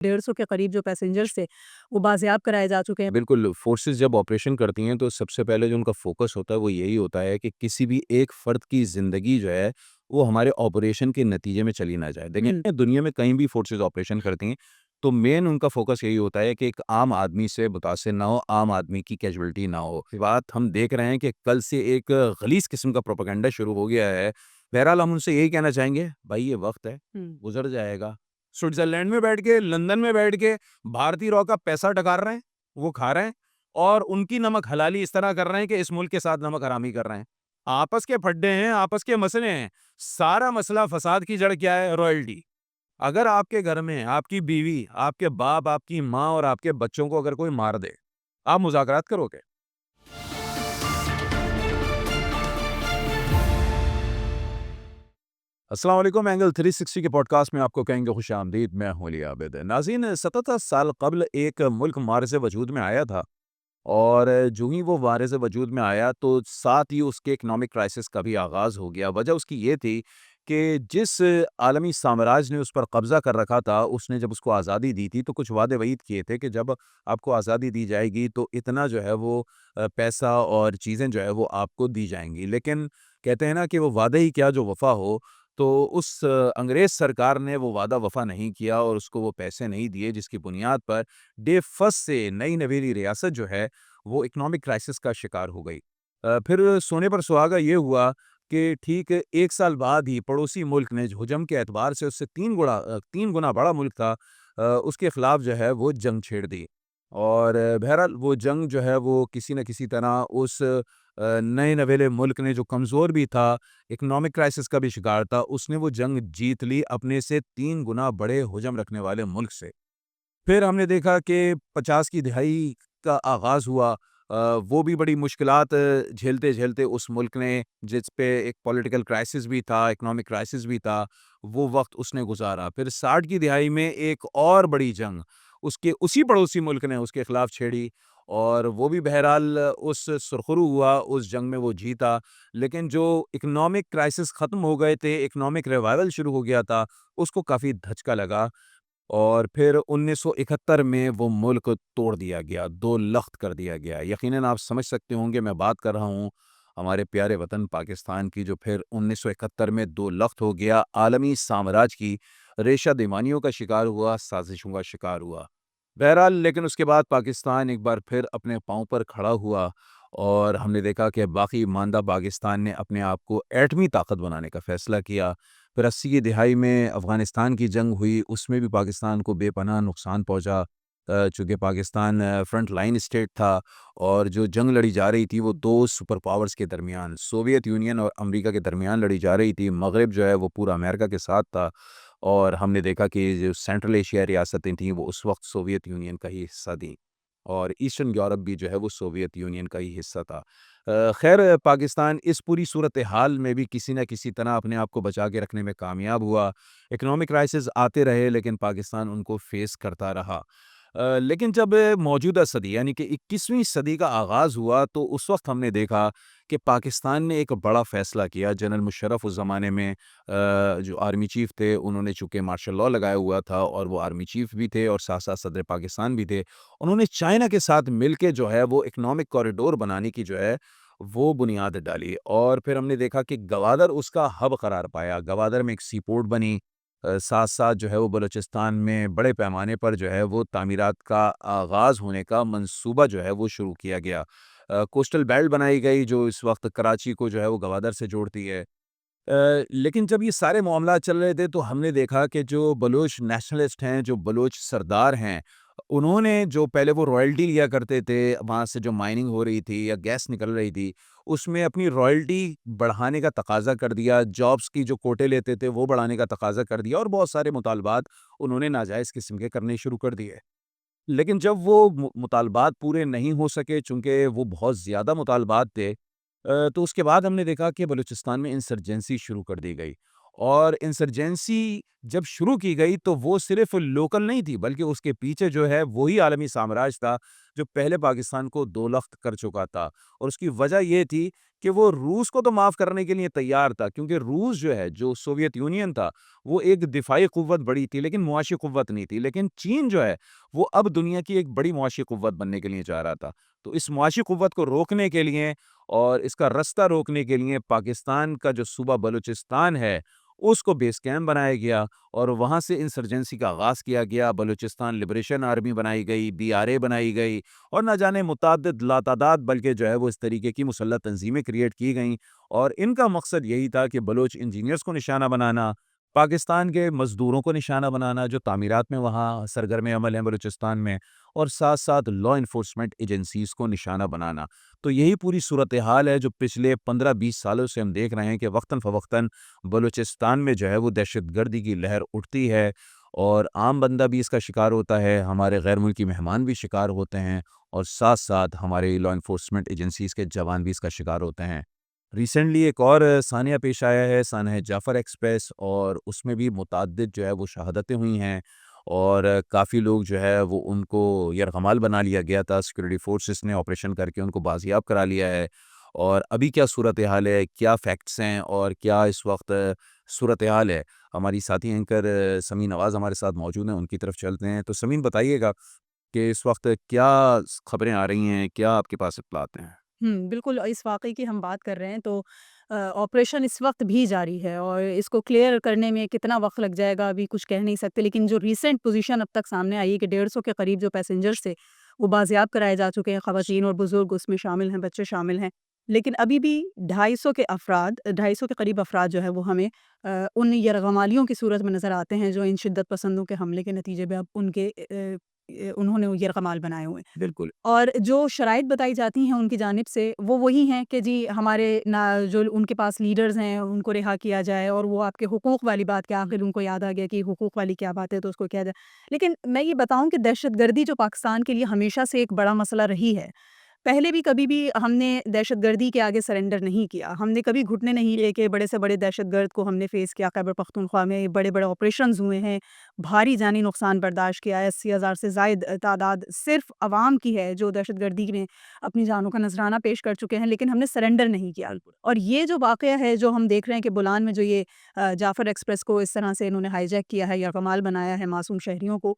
150 के करीब जो पैसेंजर्स थे, वो बाज़ियाब कराए जा चुके हैं। बिल्कुल, फ़ोर्सेस जब ऑपरेशन करती हैं तो सबसे पहले जो उनका फ़ोकस होता है वो यही होता है कि किसी भी एक फ़र्द की ज़िंदगी जो है वो हमारे ऑपरेशन के नतीजे में चली ना जाए। हुँ, देखें दुनिया में कहीं भी फ़ोर्सेस ऑपरेशन करती हैं, तो मेन उनका फ़ोकस यही होता है कि एक आम आदमी से मुतासिर ना हो, आम आदमी की कैजुअल्टी ना हो। ये बात हम देख रहे हैं कि कल से एक ग़लीज़ किस्म का प्रोपेगेंडा शुरू हो गया है। बहरहाल हम उनसे यही कहना चाहेंगे, भाई ये वक़्त है, हुँ। गुज़र जाएगा। स्विट्ज़रलैंड में बैठ के, लंदन में बैठ के भारतीय रॉ का पैसा डकार रहे हैं। वो खा रहे हैं और उनकी नमक हलाली इस तरह कर रहे हैं कि इस मुल्क के साथ नमक हरामी कर रहे हैं। आपस के फड्डे हैं, आपस के मसले हैं। सारा मसला फ़साद की जड़ क्या है? रॉयल्टी। अगर आपके घर में आपकी बीवी, आपके बाप, आपकी माँ और आपके बच्चों को अगर कोई मार दे, आप मुज़ाकरात करोगे? अस्सलाम वालेकुम एंगल 360 के पॉडकास्ट में आपको कहेंगे खुशामदीद। मैं हूं अली आबिद। नाज़रीन, 77 साल कबल एक मुल्क मारिज़ वजूद में आया था और जो ही वो वारिज़ वजूद में आया तो साथ ही उसके इकोनॉमिक क्राइसिस का भी आगाज़ हो गया। वजह उसकी ये थी कि जिस आलमी साम्राज्य ने उस पर कब्ज़ा कर रखा था, उसने जब उसको आज़ादी दी थी तो कुछ वादे वईद किए थे कि जब आपको आज़ादी दी जाएगी तो इतना जो है वो पैसा और चीज़ें जो है वो आपको दी जाएँगी। लेकिन कहते हैं ना कि वो वादा ही क्या जो वफ़ा हो, तो उस अंग्रेज़ सरकार ने वो वादा वफ़ा नहीं किया और उसको वो पैसे नहीं दिए जिसकी बुनियाद पर डे फर्स्ट से नई नवेली रियासत जो है वो इकोनॉमिक क्राइसिस का शिकार हो गई। फिर सोने पर सुहागा ये हुआ कि ठीक 1 साल बाद ही पड़ोसी मुल्क ने जो हुजम के एतबार से उससे 3 गुना बड़ा मुल्क था, उसके खिलाफ जो है वो जंग छेड़ दी। और बहरहाल वो जंग जो है वो किसी न किसी तरह उस नए नवेले मुल्क ने जो कमज़ोर भी था, इकोनॉमिक क्राइसिस का भी शिकार था, उसने वो जंग जीत ली अपने से 3 गुना बड़े हुजम रखने वाले मुल्क से। फिर हमने देखा कि 50 की दहाई का आगाज़ हुआ। वो भी बड़ी मुश्किलात झेलते-झेलते उस मुल्क ने, जिस पे एक पॉलिटिकल क्राइसिस भी था, इकोनॉमिक क्राइसिस भी था, वो वक़्त उसने गुज़ारा। फिर 60 की दिहाई में एक और बड़ी जंग उसके उसी पड़ोसी मुल्क ने उसके खिलाफ छेड़ी और वो भी बहरहाल उस सुरखरू हुआ, उस जंग में वो जीता। लेकिन जो इकोनॉमिक क्राइसिस ख़त्म हो गए थे, इकोनॉमिक रिवाइवल शुरू हो गया था, उसको काफ़ी धचका लगा। और फिर 1971 में वो मुल्क तोड़ दिया गया, दो लख्त कर दिया गया। यकीनन आप समझ सकते होंगे मैं बात कर रहा हूँ हमारे प्यारे वतन पाकिस्तान की, जो फिर 1971 में दो लख्त हो गया, आलमी साम्राज्य की रेशा बेईमानियों का शिकार हुआ, साजिशों का शिकार हुआ। बहरहाल लेकिन उसके बाद पाकिस्तान एक बार फिर अपने पाँव पर खड़ा हुआ और हमने देखा कि बाकी मांदा पाकिस्तान ने अपने आप को एटमी ताकत बनाने का फ़ैसला किया। फिर 80 की दिहाई में अफ़गानिस्तान की जंग हुई, उसमें भी पाकिस्तान को बेपनाह नुकसान पहुँचा। चूँकि पाकिस्तान फ्रंट लाइन स्टेट था और जो जंग लड़ी जा रही थी वो 2 सुपर पावर्स के दरमियान, सोवियत यूनियन और अमेरिका के दरमियान लड़ी जा रही थी। मग़रिब जो है वो पूरा अमेरिका के साथ था और हमने देखा कि जो सेंट्रल एशिया रियासतें थीं वो उस वक़्त सोवियत यूनियन का ही हिस्सा थीं और ईस्टर्न यूरोप भी जो है वो सोवियत यूनियन का ही हिस्सा था। खैर पाकिस्तान इस पूरी सूरत-ए-हाल में भी किसी न किसी तरह अपने आप को बचा के रखने में कामयाब हुआ। इकोनॉमिक क्राइसिस आते रहे लेकिन पाकिस्तान उनको फ़ेस करता रहा। लेकिन जब मौजूदा सदी यानी कि 21वीं सदी का आगाज़ हुआ तो उस वक़्त हमने देखा कि पाकिस्तान ने एक बड़ा फ़ैसला किया। जनरल मुशर्रफ उस ज़माने में जो आर्मी चीफ़ थे, उन्होंने चूँकि मार्शल लॉ लगाया हुआ था और वो आर्मी चीफ़ भी थे और साथ-साथ सदर पाकिस्तान भी थे। उन्होंने चाइना के साथ मिलके जो है वो इकोनॉमिक कॉरिडोर बनाने की जो है वो बुनियाद डाली और फिर हमने देखा कि गवादर उसका हब करार पाया। गवादर में एक सी पोर्ट बनी। साथ-साथ जो है वो बलूचिस्तान में बड़े पैमाने पर जो है वो तामीरात का आगाज़ होने का मंसूबा जो है वो शुरू किया गया। कोस्टल बेल्ट बनाई गई जो इस वक़्त कराची को जो है वो गवादर से जोड़ती है। लेकिन जब ये सारे मामलात चल रहे थे तो हमने देखा कि जो बलूच नेशनलिस्ट हैं, जो बलूच सरदार हैं, उन्होंने जो पहले वो रॉयल्टी लिया करते थे, वहाँ से जो माइनिंग हो रही थी या गैस निकल रही थी, उसमें अपनी रॉयल्टी बढ़ाने का तकाज़ा कर दिया, जॉब्स की जो कोटे लेते थे वो बढ़ाने का तकाज़ा कर दिया और बहुत सारे मुतालबात उन्होंने नाजायज़ किस्म के करने शुरू कर दिए। लेकिन जब वो मुतालबात पूरे नहीं हो सके चूँकि वो बहुत ज़्यादा मुतालबात थे, तो उसके बाद हमने देखा कि बलूचिस्तान में इंसर्जेंसी शुरू कर दी गई और इंसर्जेंसी जब शुरू की गई तो वो सिर्फ़ लोकल नहीं थी बल्कि उसके पीछे जो है वही आलमी साम्राज्य था जो पहले पाकिस्तान को दो लख्त कर चुका था। और उसकी वजह ये थी कि वो रूस को तो माफ़ करने के लिए तैयार था, क्योंकि रूस जो है, जो सोवियत यूनियन था, वो एक दिफ़ाई क़ुव्वत बड़ी थी, लेकिन मुआशी क़ुव्वत नहीं थी। लेकिन चीन जो है, वो अब दुनिया की एक बड़ी मुआशी क़ुव्वत बनने के लिए जा रहा था। तो इस मुआशी क़ुव्वत को रोकने के लिए और इसका रास्ता रोकने के लिए पाकिस्तान का जो सूबा बलूचिस्तान है, उसको बेस कैंप बनाया गया और वहाँ से इंसर्जेंसी का आगाज़ किया गया। बलूचिस्तान लिबरेशन आर्मी बनाई गई, बीआरए बनाई गई और ना जाने मुतअद्दिद लातादाद बल्कि जो है वो इस तरीके की मुसल्लह तंज़ीमें क्रिएट की गईं और इनका मकसद यही था कि बलोच इंजीनियर्स को निशाना बनाना, पाकिस्तान के मज़दूरों को निशाना बनाना जो तामीरात में वहाँ सरगर्म अमल हैं बलूचिस्तान में, और साथ-साथ लॉ एनफोर्समेंट एजेंसीज़ को निशाना बनाना। तो यही पूरी सूरत-ए-हाल है जो पिछले 15-20 सालों से हम देख रहे हैं कि वक़्तन-फ़वक़्तन बलूचिस्तान में जो है वो दहशतगर्दी की लहर उठती है और आम बंदा भी इसका शिकार होता है, हमारे गैर मुल्की मेहमान भी शिकार होते हैं और साथ-साथ हमारे लॉ एनफोर्समेंट एजेंसीज़ के जवान भी इसका शिकार होते हैं। रिसेंटली एक और सानिया पेश आया है, सानिया जाफ़र एक्सप्रेस, और उसमें भी मुतअद्दिद जो है वो शहादतें हुई हैं और काफ़ी लोग जो है वो उनको यरग़माल बना लिया गया था। सिक्योरिटी फोर्सेस ने ऑपरेशन करके उनको बाज़ियाब करा लिया है। और अभी क्या सूरत-ए-हाल है, क्या फ़ैक्ट्स हैं और क्या इस वक़्त सूरत-ए-हाल है, हमारी साथी एंकर समीन नवाज़ हमारे साथ मौजूद हैं, उनकी तरफ चलते हैं। तो समीन, बताइएगा कि इस वक़्त क्या खबरें आ रही हैं, क्या आपके पास इत्तलात हैं? बिल्कुल इस वाक़ये की हम बात कर रहे हैं तो ऑपरेशन इस वक़्त भी जारी है और इसको क्लियर करने में कितना वक़्त लग जाएगा अभी कुछ कह नहीं सकते। लेकिन जो रीसेंट पोज़ीशन अब तक सामने आई है कि 150 के करीब जो पैसेंजर्स थे, वो बाज़ियाब कराए जा चुके हैं, ख़वातीन और बुज़ुर्ग उसमें शामिल हैं, बच्चे शामिल हैं। लेकिन अभी भी 250 के करीब अफ़राद जो है वो हमें उन यरग़मालियों की सूरत में नज़र आते हैं जो इन शिद्दत पसंदों के हमले के नतीजे में अब उन्होंने यरग़माल बनाए हुए हैं। बिल्कुल। और जो शराइत बताई जाती हैं उनकी जानिब से वो वही हैं कि जी हमारे ना जो उनके पास लीडर्स हैं उनको रिहा किया जाए, और वो आपके हुकूक वाली बात के आखिर उनको याद आ गया कि हुकूक वाली क्या बात है तो उसको किया जाए। लेकिन मैं ये बताऊँ कि दहशतगर्दी जो पाकिस्तान के लिए हमेशा से एक बड़ा मसला रही है, पहले भी कभी भी हमने दहशतगर्दी के आगे सरेंडर नहीं किया। हमने कभी घुटने नहीं लिए कि बड़े से बड़े दहशतगर्द को हमने फ़ेस किया। खैबर पख्तूनख्वा में बड़े-बड़े ऑपरेशंस हुए हैं, भारी जानी नुकसान बर्दाश्त किया है। 80,000 से ज़ायद तादाद सिर्फ़ अवाम की है जो दहशतगर्दी में अपनी जानों का नज़राना पेश कर चुके हैं, लेकिन हमने सरेंडर नहीं किया। और ये जो वाक़या है जो हम देख रहे हैं कि बुलान में जो ये जाफ़र एक्सप्रेस को इस तरह से इन्होंने हाईजैक किया है या कमाल बनाया है मासूम शहरियों को,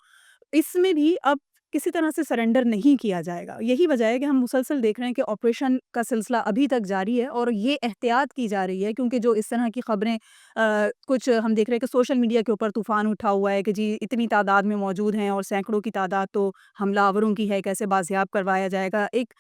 इसमें भी अब किसी तरह से सरेंडर नहीं किया जाएगा। यही वजह है कि हम मुसलसल देख रहे हैं कि ऑपरेशन का सिलसिला अभी तक जारी है और ये एहतियात की जा रही है क्योंकि जो इस तरह की खबरें कुछ हम देख रहे हैं कि सोशल मीडिया के ऊपर तूफ़ान उठा हुआ है कि जी इतनी तादाद में मौजूद हैं और सैकड़ों की तादाद तो हमलावरों की है, कैसे बाजियाब करवाया जाएगा। एक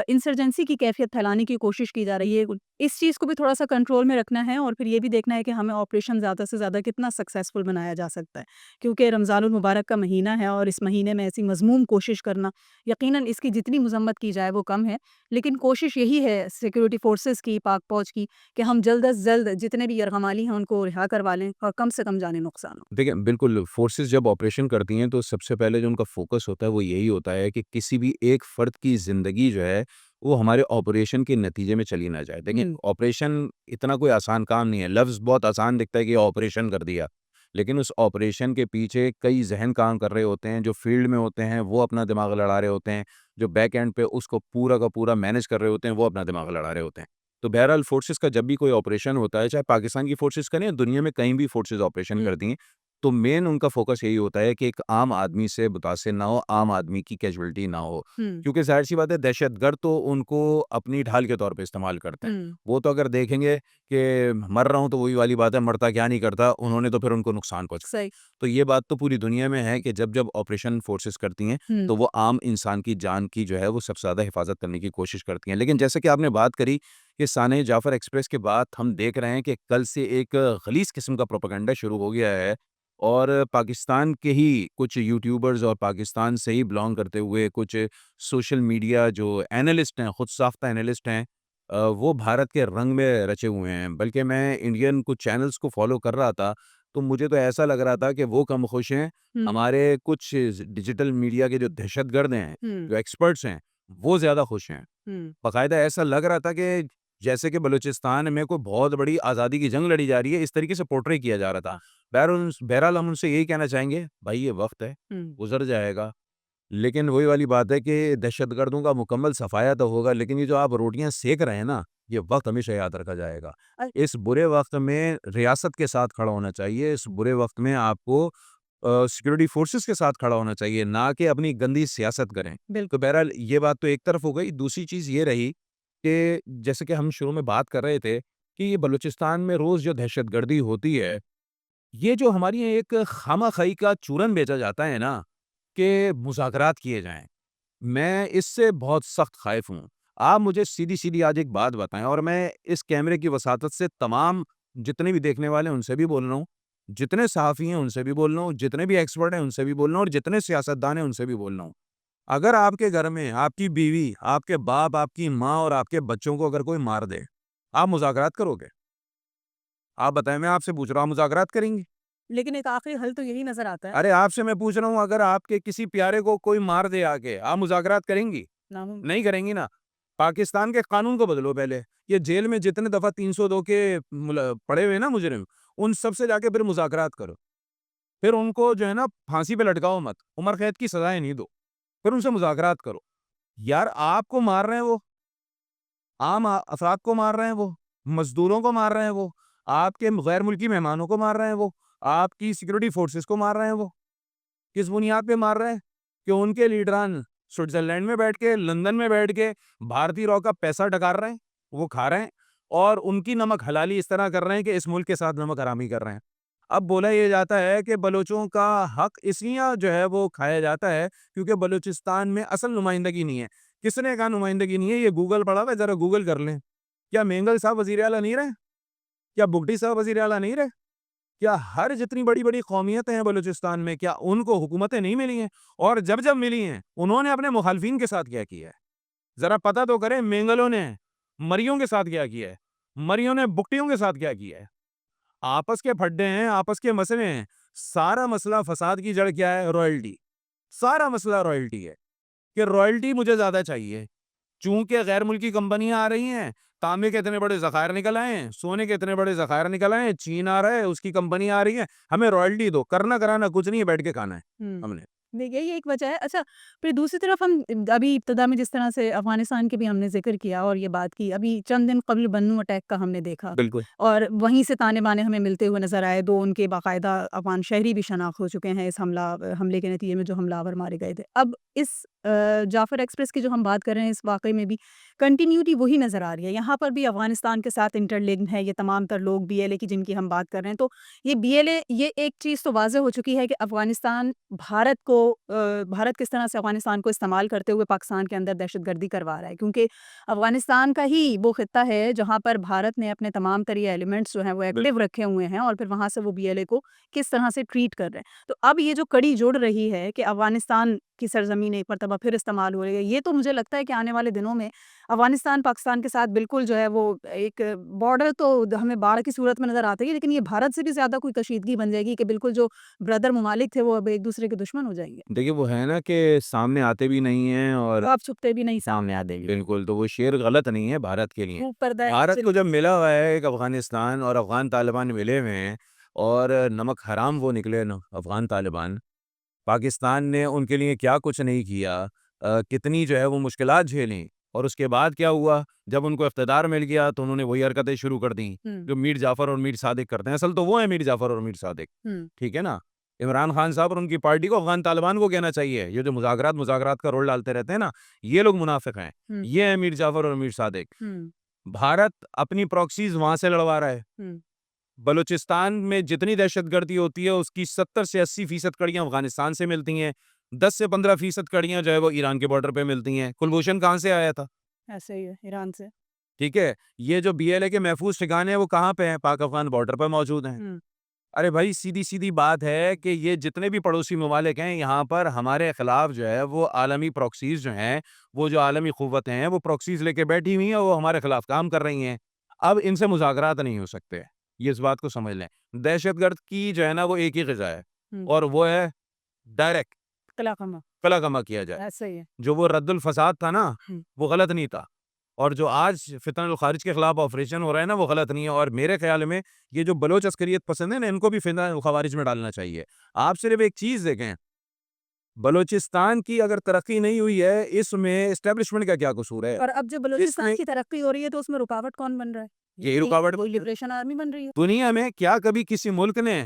इंसर्जेंसी की कैफ़ियत फैलाने की कोशिश की जा रही है। इस चीज़ को भी थोड़ा-सा कंट्रोल में रखना है और फिर ये भी देखना है कि हमें ऑपरेशन ज़्यादा से ज़्यादा कितना सक्सेसफुल बनाया जा सकता है। क्योंकि रमज़ानुल मुबारक का महीना है और इस महीने में ऐसी मज़मूम कोशिश करना, यकीनन इसकी जितनी मज़म्मत की जाए वो कम है। लेकिन कोशिश यही है सिक्योरिटी फ़ोर्सेस की, पाक फ़ौज की, कि हम जल्द अज़ जल्द जितने भी यरग़माली हैं उनको रिहा करवा लें और कम से कम जानी नुकसान हो। देखिए, बिल्कुल फ़ोर्सेस जब ऑपरेशन करती हैं तो सबसे पहले जो उनका फ़ोकस होता है वो यही होता है कि किसी भी एक फ़र्द की ज़िंदगी जो है वो हमारे ऑपरेशन के नतीजे में चली ना जाए। देखिए, हुँ, ऑपरेशन इतना कोई आसान काम नहीं है। लफ़्ज़ बहुत आसान दिखता है कि ऑपरेशन कर दिया, लेकिन उस ऑपरेशन के पीछे कई ज़हन काम कर रहे होते हैं, जो फ़ील्ड में होते हैं वो अपना दिमाग लड़ा रहे होते हैं, जो बैक एंड पे उसको पूरा का पूरा मैनेज कर रहे होते हैं वो अपना दिमाग लड़ा रहे होते हैं। तो बहरहाल फ़ोर्सेस का जब भी कोई ऑपरेशन होता है, चाहे पाकिस्तान की फ़ोर्सेस करें या दुनिया में कहीं भी फ़ोर्सेस ऑपरेशन हुँ, करती हैं, तो मेन उनका फ़ोकस यही होता है कि एक आम आदमी से मुतासिर ना हो, आम आदमी की कैज़ुअल्टी ना हो। हुँ, क्योंकि ज़ाहिर-सी बात है, दहशतगर्द तो उनको अपनी ढाल के तौर पे इस्तेमाल करते हैं। हुँ, वो तो अगर देखेंगे कि मर रहा हूँ तो वही वाली बात है, मरता क्या नहीं करता, उन्होंने तो फिर उनको नुकसान पहुँचाना। सही। तो ये बात तो पूरी दुनिया में है कि जब-जब ऑपरेशन फ़ोर्सेस करती हैं, हुँ, तो वो आम इंसान की जान की जो है वो सबसे ज़्यादा हिफ़ाज़त करने की कोशिश करती हैं। लेकिन जैसे कि आपने बात करी कि साने जाफ़र एक्सप्रेस के बाद हम देख रहे हैं कि कल से एक ग़लीज़ किस्म का प्रोपेगेंडा शुरू हो गया है और पाकिस्तान के ही कुछ यूट्यूबर्स और पाकिस्तान से ही बिलॉन्ग करते हुए कुछ सोशल मीडिया जो एनालिस्ट हैं, खुद साख्ता एनालिस्ट हैं, वो भारत के रंग में रचे हुए हैं। बल्कि मैं इंडियन कुछ चैनल्स को फ़ॉलो कर रहा था, तो मुझे तो ऐसा लग रहा था कि वो कम खुश हैं, हुँ, हमारे कुछ डिजिटल मीडिया के जो दहशतगर्द हैं, हुँ, जो एक्सपर्ट्स हैं, वो ज़्यादा खुश हैं। हुँ, बाकायदा ऐसा लग रहा था कि जैसे कि बलूचिस्तान में कोई बहुत बड़ी आज़ादी की जंग लड़ी जा रही है, इस तरीके से पोर्ट्रे किया जा रहा था। बहरहाल हम उनसे यही कहना चाहेंगे, भाई ये वक़्त है, हुँ। गुज़र जाएगा। लेकिन वही वाली बात है कि दहशतगर्दों का मुकम्मल सफाया तो होगा, लेकिन ये जो आप रोटियाँ सेक रहे हैं ना, ये वक़्त हमेशा याद रखा जाएगा। अ, इस बुरे वक़्त में रियासत के साथ खड़ा होना चाहिए, इस बुरे वक़्त में आपको सिक्योरिटी फ़ोर्सेस के साथ खड़ा होना चाहिए, ना कि अपनी गंदी सियासत करें। तो बिल्कुल। बहरहाल ये बात तो एक तरफ हो गई, दूसरी चीज़ ये रही कि जैसे कि हम शुरू में बात कर रहे थे कि ये बलूचिस्तान में रोज़ जो दहशतगर्दी होती है, ये जो हमारी एक खामा-खई का चूरन बेचा जाता है ना, कि मुज़ाकरात किए जाएँ, मैं इससे बहुत सख्त ख़ाइफ़ हूँ। आप मुझे सीधी-सीधी आज एक बात बताएँ, और मैं इस कैमरे की वसातत से तमाम जितने भी देखने वाले हैं उनसे भी बोल रहा हूँ, जितने सहाफ़ी हैं उनसे भी बोल रहा हूँ, जितने भी एक्सपर्ट हैं उनसे भी बोल रहा हूँ और जितने सियासतदान हैं उनसे भी बोल रहा हूँ। अगर आपके घर में आपकी बीवी, आपके बाप, आपकी माँ और आपके बच्चों को अगर कोई मार दे, आप मुज़ाकरात करोगे? आप बताएँ, मैं आपसे पूछ रहा हूँ, आप मुज़ाकरात करेंगी? लेकिन एक आखिरी हल तो यही नज़र आता है। अरे आपसे मैं पूछ रहा हूँ, अगर आपके किसी प्यारे को कोई मार दे आके, आप मुज़ाकरात करेंगी? नामुम नहीं करेंगी ना। पाकिस्तान के कानून को बदलो पहले। ये जेल में जितने दफ़ा 302 के पड़े हुए हैं ना मुजरिम, उन सब से जाके फिर मुज़ाकरात करो। फिर उनको जो है ना फांसी पे लटकाओ मत, उम्र कैद की सज़ाएँ नहीं दो। फिर उनसे मुज़ाकरात करो। यार आपको मार रहे हैं वो, आम अफ़राद को मार रहे हैं वो, मज़दूरों को मार रहे हैं वो, आपके गैर मुल्की मेहमानों को मार रहे हैं वो, आपकी सिक्योरिटी फ़ोर्सेस को मार रहे हैं वो। किस बुनियाद पे मार रहे हैं? कि उनके लीडरान स्विट्ज़रलैंड में बैठ के, लंदन में बैठ के भारतीय रॉ का पैसा डकार रहे हैं, वो खा रहे हैं और उनकी नमक हलाली इस तरह कर रहे हैं कि इस मुल्क के साथ नमक हरामी कर रहे हैं। अब बोला ये जाता है कि बलोचों का हक इसलिए जो है वो खाया जाता है क्योंकि बलूचिस्तान में असल नुमाइंदगी नहीं है। किसने कहा नुमाइंदगी नहीं है? ये गूगल पड़ा हुआ है, ज़रा गूगल कर लें। क्या मेंगल साहब वज़ीर आला नहीं रहे? क्या बुगटी साहब वज़ीर आला नहीं रहे? क्या हर जितनी बड़ी-बड़ी कौमियतें हैं बलूचिस्तान में, क्या उनको हुकूमतें नहीं मिली हैं? और जब-जब मिली हैं, उन्होंने अपने मुखालिफिन के साथ क्या किया है? ज़रा पता तो करें, मेंगलों ने मरियों के साथ क्या किया है? मरियों ने बुकटियों के साथ क्या किया है? आपस के फड्डे हैं, आपस के मसले हैं। सारा मसला फसाद की जड़ क्या है? रॉयल्टी। सारा मसला रॉयल्टी है कि रॉयल्टी मुझे ज़्यादा चाहिए। चूँकि गैर मुल्की कंपनियाँ आ रही हैं, तांबे के इतने बड़े ज़खायर निकल आए हैं, सोने के इतने बड़े ज़खायर निकल आए हैं, चीन आ रहा है, उसकी कंपनियाँ आ रही हैं, हमें रॉयल्टी दो, करना कराना कुछ नहीं है, बैठ के खाना है हुँ। हमने। देखिए, यही एक वजह है। अच्छा, फिर दूसरी तरफ हम अभी इब्तिदा में जिस तरह से अफ़गानिस्तान के भी हमने ज़िक्र किया और ये बात की, अभी चंद दिन कबल बन्नू अटैक का हमने देखा बिल्कुल। और वहीं से ताने-बाने हमें मिलते हुए नज़र आए। 2 उनके बाकायदा अफ़गान शहरी भी शनाख्त हो चुके हैं इस हमले के नतीजे में जो हमलावर मारे गए थे। अब इस जाफ़र एक्सप्रेस की जो हम बात कर रहे हैं, इस वाक़ये में भी कंटिन्यूटी वही नज़र आ रही है। यहाँ पर भी अफ़गानिस्तान के साथ इंटरलिंक्ड है ये तमाम तर लोग, बीएलए की जिनकी हम बात कर रहे हैं। तो ये बीएलए, ये एक चीज़ तो वाज़ेह हो चुकी है कि अफ़गानिस्तान भारत किस तरह से अफ़गानिस्तान को इस्तेमाल करते हुए पाकिस्तान के अंदर दहशतगर्दी करवा रहा है, क्योंकि अफ़गानिस्तान का ही वो ख़ित्ता है जहाँ पर भारत ने अपने तमाम तर ये एलिमेंट्स जो हैं वो बिल एक्टिव रखे हुए हैं और फिर वहाँ से वो बीएलए को किस तरह से ट्रीट कर रहे हैं। तो अब ये जो कड़ी जुड़ रही है कि अफ़गानिस्तान की सरज़मीन एक मरतबा फिर इस्तेमाल हो रही है, ये तो मुझे लगता है कि आने वाले दिनों में अफ़गानिस्तान पाकिस्तान के साथ बिल्कुल जो है वो एक बॉर्डर तो हमें बाढ़ की सूरत में नज़र आता ही है, लेकिन ये भारत से भी ज़्यादा कोई कशीदगी बन जाएगी कि बिल्कुल जो ब्रदर ममालिक थे वो अब एक-दूसरे के दुश्मन हो जाएँगे। देखिए, वो है ना कि सामने आते भी नहीं हैं और आप छुपते भी नहीं सामने आ जाएँगे। बिल्कुल, तो वो शेर गलत नहीं है भारत के लिए। खूब पर्दा है भारत चिल को जब मिला हुआ है एक अफ़गानिस्तान और अफ़गान तालिबान मिले हुए हैं और नमक हराम वो निकले न अफ़गान तालिबान। पाकिस्तान ने उनके लिए क्या कुछ नहीं किया, कितनी जो है वो मुश्किलात झेलीं और उसके बाद क्या हुआ, जब उनको इक़्तिदार मिल गया तो उन्होंने वही हरकतें शुरू कर दी, हुँ, जो मीर जाफ़र और मीर सादिक करते हैं। असल तो वो हैं मीर जाफ़र और मीर सादिक, हुँ, ठीक है ना? इमरान खान साहब और उनकी पार्टी को अफ़गान तालिबान को कहना चाहिए, ये जो मुज़ाकरात का रोल डालते रहते हैं ना, ये लोग मुनाफ़िक हैं। हुँ, ये हैं मीर जाफ़र और मीर सादिक। हुँ, भारत अपनी प्रॉक्सीज़ वहाँ से लड़वा रहा है। हुँ, बलूचिस्तान में जितनी दहशतगर्दी होती है उसकी 70 से 80% कड़ियाँ अफ़गानिस्तान से मिलती हैं। 10 से 15% कड़ियाँ जो है वो ईरान के बॉर्डर पे मिलती हैं। कुलभूषण कहाँ से आया था? ऐसे ही है ईरान से। ठीक है? ये जो बीएलए के महफूज़ ठिकाने हैं वो कहाँ पे हैं? पाक-अफ़गान बॉर्डर पे मौजूद हैं। हुँ, अरे भाई सीधी-सीधी बात है कि ये जितने भी पड़ोसी ममालिक हैं यहाँ पर हमारे खिलाफ जो है वो आलमी प्रॉक्सीज़ जो हैं, वो जो आलमी क़ुव्वतें हैं वो प्रॉक्सीज़ लेके बैठी हुई हैं, वो हमारे खिलाफ काम कर रही हैं। अब इनसे मुज़ाकरात नहीं हो सकते। ये इस बात को समझ लें। दहशतगर्द की जो है ना वो एक ही ग़िज़ा है हुँ, और वो है डायरेक्ट कलाकमा कला-कमा किया जाए। ऐसा ही है। जो वो रद्दुल फ़साद था ना, हुँ, वो गलत नहीं था और जो आज फ़ितनतुल ख़ारिज के खिलाफ ऑपरेशन हो रहा है ना, वो गलत नहीं है और मेरे ख़्याल में ये जो बलोच अस्करियत पसंद है ना, इनको भी फ़ितनतुल ख़वारिज में डालना चाहिए। आप सिर्फ़ एक चीज़ देखें, बलूचिस्तान की अगर तरक्की नहीं हुई है, इसमें एस्टेब्लिशमेंट का क्या कसूर है? और अब जब बलूचिस्तान इसमें की तरक्की हो रही है तो उसमें रुकावट कौन बन रहा है? यही रुकावट वही लिबरेशन आर्मी बन रही है। दुनिया में क्या कभी किसी मुल्क ने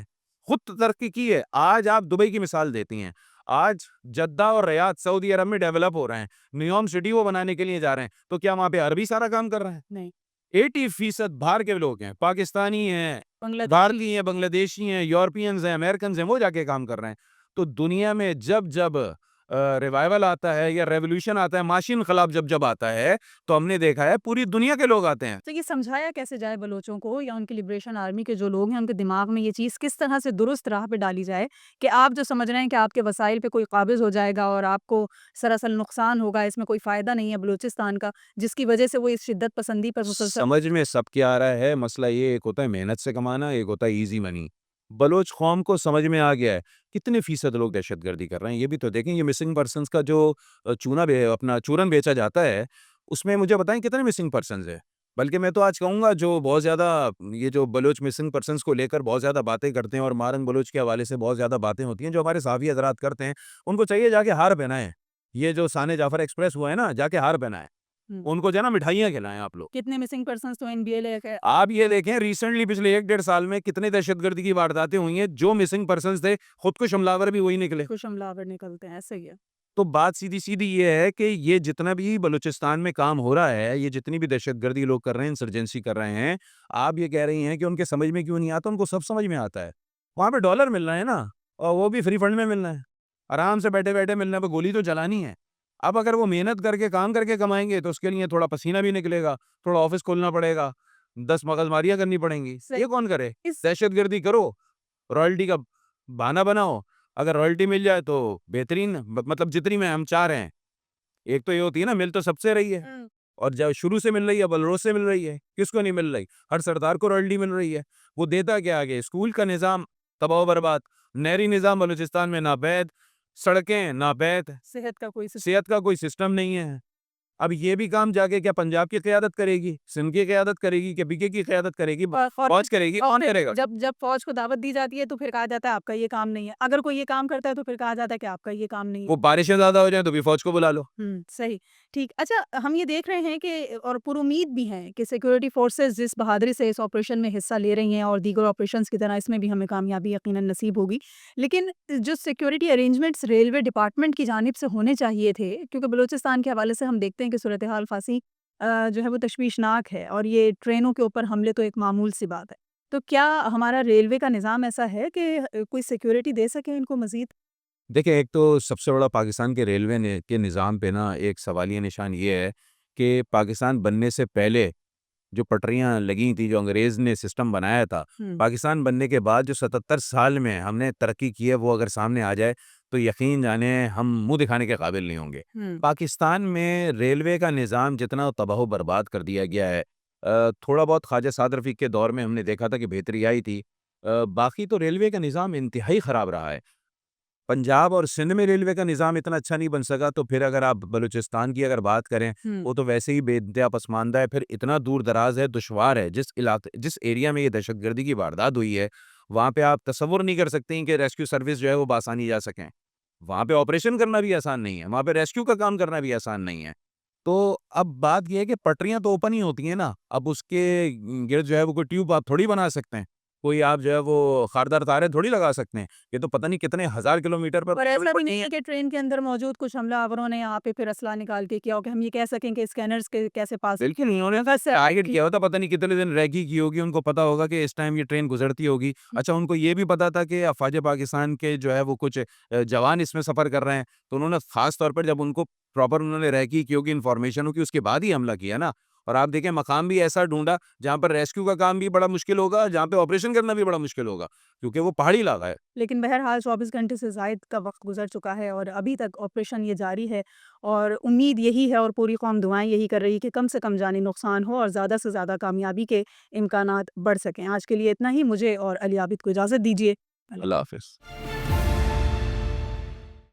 खुद तरक्की की है? आज आप दुबई की मिसाल देती हैं। आज जद्दा और रियाद सऊदी अरब में डेवलप हो रहे हैं। नियोम सिटी वो बनाने के लिए जा रहे हैं। तो क्या वहाँ पे अरबी सारा काम कर रहा है? नहीं, 80% बाहर के लोग हैं, पाकिस्तानी हैं, बांग्लादेशी भारतीय हैं, बांग्लादेशी हैं, यूरोपियंस हैं, अमेरिकन्स हैं, वो जाके काम कर रहे हैं। तो दुनिया में जब-जब रिवाइवल आता है या रेवोल्यूशन आता है, माशी इन्कलाब जब-जब आता है, तो हमने देखा है पूरी दुनिया के लोग आते हैं। तो ये समझाया कैसे जाए बलोचों को या उनके लिबरेशन आर्मी के जो लोग हैं उनके दिमाग में ये चीज़ किस तरह से दुरुस्त राह पे डाली जाए कि आप जो समझ रहे हैं कि आपके वसाइल पे कोई काबिज़ हो जाएगा और आपको सरासर नुकसान होगा, इसमें कोई फ़ायदा नहीं है बलूचिस्तान का, जिसकी वजह से वो इस शिद्दत पसंदी पर मुसलसल समझ में सबके आ रहा है, मसला ये एक होता है मेहनत से कमाना, एक होता है ईज़ी मनी। बलोच कौम को समझ में आ गया है, कितने फ़ीसद लोग दहशतगर्दी कर रहे हैं, ये भी तो देखें। ये मिसिंग पर्सन्स का जो अपना चूरन बेचा जाता है, उसमें मुझे बताएँ कितने मिसिंग पर्सन्स हैं? बल्कि मैं तो आज कहूँगा जो बहुत ज़्यादा ये जो बलोच मिसिंग पर्सन्स को लेकर बहुत ज़्यादा बातें करते हैं और मारन बलोच के हवाले से बहुत ज़्यादा बातें होती हैं, जो हमारे सहाफ़ी हज़रात करते हैं, उनको चाहिए जाके हार पहनाएँ। ये जो साने जाफ़र एक्सप्रेस हुआ है ना, जाके हार पहनाएँ। हुँ। उनको जो है ना मिठाइयाँ खिलाएँ आप लोग। कितने मिसिंग पर्सन्स तो एनबीए लेके आप ये देखें रिसेंटली पिछले 1 डेढ़ साल में कितने दहशतगर्दी की वारदातें हुई हैं, जो मिसिंग पर्सन्स थे, खुद को हमलावर भी वही निकले। कुछ हमलावर निकलते हैं, ऐसे ही है। तो बात सीधी-सीधी ये है कि ये जितना भी बलूचिस्तान में काम हो रहा है, ये जितनी भी दहशतगर्दी लोग कर रहे हैं, इंसर्जेंसी कर रहे हैं, आप ये कह रही हैं कि उनके समझ में क्यों नहीं आता? उनको सब समझ में आता है। वहाँ पे डॉलर मिल रहे हैं ना, और वो भी फ्री फंड में मिल रहे हैं। आराम से बैठे-बैठे मिल रहे हैं, बस गोली तो चलानी है। अब अगर वो मेहनत करके, काम करके कमाएँगे, तो उसके लिए थोड़ा पसीना भी निकलेगा, थोड़ा ऑफ़िस खोलना पड़ेगा, 10 मगजमारियाँ करनी पड़ेंगी। सही ये कौन करे? इस दहशतगर्दी करो, रॉयल्टी का बहाना बनाओ, अगर रॉयल्टी मिल जाए तो बेहतरीन, मतलब जितनी में हम चाह रहे हैं। एक तो ये होती है ना, मिल तो सबसे रही है, हुँ। और जब शुरू से मिल रही है, बलरोज से मिल रही है, किसको नहीं मिल रही? हर सरदार को रॉयल्टी मिल रही है। वो देता क्या आगे? स्कूल का निज़ाम तबाह बर्बाद, नहरी निज़ाम बलूचिस्तान में नापैद, सड़कें नापैद, सेहत का कोई सिस्टम सेहत का कोई सिस्टम नहीं है। अब ये भी काम जाके क्या पंजाब की क़यादत करेगी, सिंध की क़यादत करेगी, कि पीके की क़यादत करेगी, और फ़ौज करेगी, और कौन फिर करेगा? जब जब फ़ौज को दावत दी जाती है तो फिर कहा जाता है आपका ये काम नहीं है। अगर कोई ये काम करता है तो फिर कहा जाता है कि आपका ये काम नहीं है। वो बारिशें ज़्यादा हो जाएँ तो भी फ़ौज को बुला लो। सही, ठीक। अच्छा, हम ये देख रहे हैं कि और पुरुमीद भी हैं कि सिक्योरिटी फ़ोर्सेस जिस बहादुरी से इस ऑपरेशन में हिस्सा ले रही हैं और दीगर ऑपरेशंस की तरह इसमें भी हमें कामयाबी यकीनन नसीब होगी। लेकिन जो सिक्योरिटी अरेंजमेंट्स रेलवे डिपार्टमेंट की जानिब से होने चाहिए थे, क्योंकि बलूचिस्तान के हवाले से हम देखते हैं कि सूरत-ए-हाल ख़ासी जो है वो तशवीशनाक है और ये ट्रेनों के ऊपर हमले तो एक मामूल सी बात है। तो क्या हमारा रेलवे का निज़ाम ऐसा है कि कोई सिक्योरिटी दे सके इनको मज़ीद? देखिए, एक तो सबसे बड़ा पाकिस्तान के रेलवे ने के निज़ाम पे ना एक सवालिया निशान ये है कि पाकिस्तान बनने से पहले जो पटरियाँ लगी थी, जो अंग्रेज़ ने सिस्टम बनाया था, हुँ, पाकिस्तान बनने के बाद जो 77 साल में हमने तरक्की की है, वो अगर सामने आ जाए, तो यकीन जानिए हम मुँह दिखाने के काबिल नहीं होंगे। हुँ, पाकिस्तान में रेलवे का निज़ाम जितना तबाह-ओ-बर्बाद कर दिया गया है, थोड़ा बहुत ख्वाजा साद रफ़ीक के दौर में हमने देखा था कि बेहतरी आई थी। बाकी तो रेलवे का निज़ाम इंतहाई ख़राब रहा है। पंजाब और सिंध में रेलवे का निज़ाम इतना अच्छा नहीं बन सका, तो फिर अगर आप बलूचिस्तान की अगर बात करें, हुँ। वो तो वैसे ही बेइंतहा पसमानदा है, फिर इतना दूर-दराज़ है, दुश्वार है। जिस एरिया में ये दहशतगर्दी की वारदात हुई है, वहाँ पे आप तसव्वुर नहीं कर सकते हैं कि रेस्क्यू सर्विस जो है वो बआसानी जा सकें। वहाँ पे ऑपरेशन करना भी आसान नहीं है, वहाँ पे रेस्क्यू का काम करना भी आसान नहीं है। तो अब बात ये है कि पटरियाँ तो ओपन ही होती हैं ना, अब उसके गिर्द जो है वो कोई ट्यूब आप थोड़ी बना सकते हैं। कोई आप जो है वो खारदार तारें थोड़ी लगा सकते हैं। ये तो पता नहीं कितने हज़ार किलोमीटर पर और पड़ी ऐसा भी पड़ी नहीं हैं। है कि ट्रेन के अंदर मौजूद कुछ हमलावरों ने यहाँ पे फिर असला निकाल के किया हो कि हम ये कह सकें कि स्कैनर्स के कैसे पास बिल्कुल, उन्होंने बस टारगेट किया होता, पता नहीं कितने दिन रेकी की होगी, उनको पता होगा कि इस टाइम ये ट्रेन गुज़रती होगी। अच्छा, उनको ये भी पता था कि अफ़वाज पाकिस्तान के जो है वो कुछ जवान इसमें सफ़र कर रहे हैं, तो उन्होंने ख़ास तौर पर जब उनको प्रॉपर उन्होंने रेकी की होगी, इन्फॉर्मेशन होगी, उसके बाद ही हमला किया ना। और आप देखें मकाम भी ऐसा ढूँढा, जहाँ पर रेस्क्यू का काम भी बड़ा मुश्किल होगा, जहाँ पे ऑपरेशन करना भी बड़ा मुश्किल होगा, क्योंकि वो पहाड़ी इलाका है। लेकिन बहरहाल 24 घंटे से ज़ायद का वक़्त गुज़र चुका है और अभी तक ऑपरेशन ये जारी है और उम्मीद यही है और पूरी कौम दुआएँ यही कर रही है कि कम से कम जानी नुकसान हो और ज़्यादा से ज़्यादा कामयाबी के इम्कानात बढ़ सकें। आज के लिए इतना ही, मुझे और अली आबिद को इजाज़त दीजिए। अल्लाह अल्लाह हाफ़िज़।